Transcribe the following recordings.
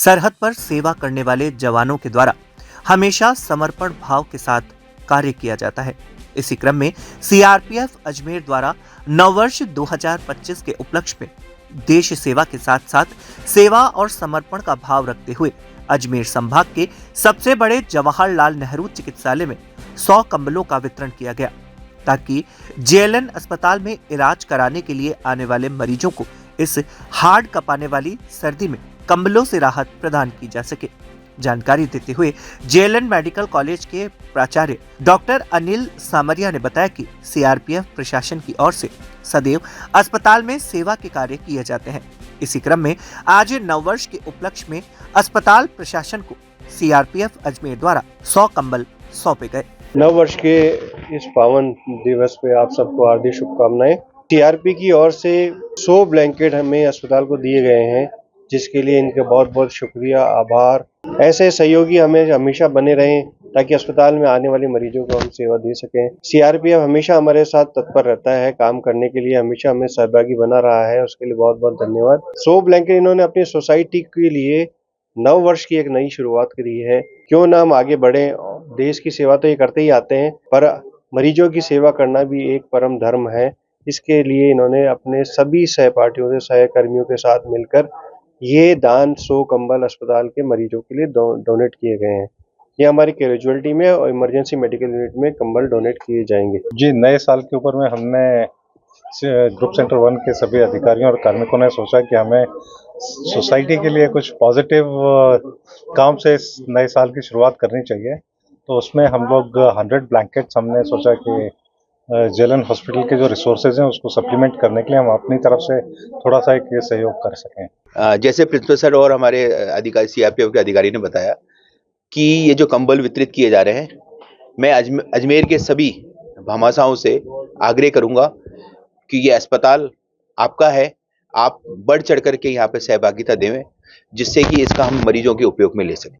सरहद पर सेवा करने वाले जवानों के द्वारा हमेशा समर्पण भाव के साथ कार्य किया जाता है। इसी क्रम में सीआरपीएफ अजमेर द्वारा नववर्ष 2025 के उपलक्ष्य में देश सेवा के साथ साथ सेवा और समर्पण का भाव रखते हुए अजमेर संभाग के सबसे बड़े जवाहरलाल नेहरू चिकित्सालय में 100 कंबलों का वितरण किया गया, ताकि जेएलएन अस्पताल में इलाज कराने के लिए आने वाले मरीजों को इस हार्ड कपाने वाली सर्दी में कंबलों से राहत प्रदान की जा सके। जानकारी देते हुए जेएलएन मेडिकल कॉलेज के प्राचार्य डॉक्टर अनिल सामरिया ने बताया कि सीआरपीएफ प्रशासन की ओर से सदैव अस्पताल में सेवा के कार्य किए जाते हैं। इसी क्रम में आज नववर्ष के उपलक्ष्य में अस्पताल प्रशासन को सीआरपीएफ अजमेर द्वारा 100 कंबल सौंपे गए। नववर्ष के इस पावन दिवस पे आप सबको हार्दिक शुभकामनाएं। सीआरपी की ओर से 100 ब्लैंकेट हमें अस्पताल को दिए गए हैं, जिसके लिए इनका बहुत बहुत शुक्रिया, आभार। ऐसे सहयोगी हमें हमेशा बने रहें ताकि अस्पताल में आने वाले मरीजों को हम सेवा दे सकें। सीआरपीएफ हमेशा हमारे साथ तत्पर रहता है, काम करने के लिए हमेशा हमें सहभागी बना रहा है, उसके लिए बहुत बहुत धन्यवाद। 100 ब्लैंकेट इन्होंने अपनी सोसाइटी के लिए नववर्ष की एक नई शुरुआत करी है। क्यों ना हम आगे बढ़े, देश की सेवा तो ये करते ही आते हैं, पर मरीजों की सेवा करना भी एक परम धर्म है। इसके लिए इन्होंने अपने सभी सहपाठियों से, सहकर्मियों के साथ मिलकर ये दान 100 कंबल अस्पताल के मरीजों के लिए डोनेट किए गए हैं। ये हमारी कैजुअलिटी में और इमरजेंसी मेडिकल यूनिट में कंबल डोनेट किए जाएंगे। जी, नए साल के ऊपर में हमने ग्रुप सेंटर 1 के सभी अधिकारियों और कार्मिकों ने सोचा कि हमें सोसाइटी के लिए कुछ पॉजिटिव काम से इस नए साल की शुरुआत करनी चाहिए। तो उसमें हम लोग 100 ब्लैंकेट्स हमने सोचा कि जेएलएन हॉस्पिटल के जो रिसोर्सेज हैं उसको सप्लीमेंट करने के लिए हम अपनी तरफ से थोड़ा सा एक ये सहयोग कर सकें। जैसे प्रिंसिपल सर और हमारे अधिकारी सीआरपीएफ के अधिकारी ने बताया कि ये जो कंबल वितरित किए जा रहे हैं, मैं अजमेर के सभी भामाशाहों से आग्रह करूंगा कि ये अस्पताल आपका है, आप बढ़ चढ़ करके यहाँ पे सहभागिता दें, जिससे कि इसका हम मरीजों के उपयोग में ले सकें।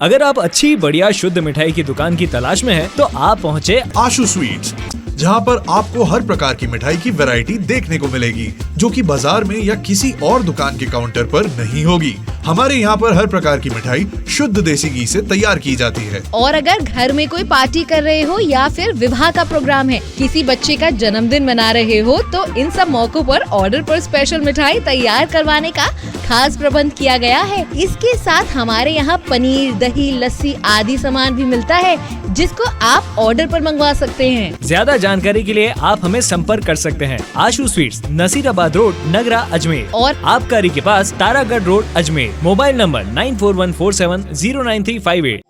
अगर आप अच्छी बढ़िया शुद्ध मिठाई की दुकान की तलाश में हैं, तो आप पहुँचे आशु स्वीट्स, जहां पर आपको हर प्रकार की मिठाई की वैरायटी देखने को मिलेगी, जो कि बाजार में या किसी और दुकान के काउंटर पर नहीं होगी। हमारे यहाँ पर हर प्रकार की मिठाई शुद्ध देसी घी से तैयार की जाती है। और अगर घर में कोई पार्टी कर रहे हो या फिर विवाह का प्रोग्राम है, किसी बच्चे का जन्मदिन मना रहे हो, तो इन सब मौकों पर ऑर्डर पर स्पेशल मिठाई तैयार करवाने का खास प्रबंध किया गया है। इसके साथ हमारे यहाँ पनीर, दही, लस्सी आदि सामान भी मिलता है, जिसको आप ऑर्डर पर मंगवा सकते हैं। ज्यादा जानकारी के लिए आप हमें संपर्क कर सकते हैं। आशु स्वीट्स, नसीराबाद रोड, नगरा, अजमेर, और आबकारी के पास Taragarh road, Ajmer. Mobile number 9414709358।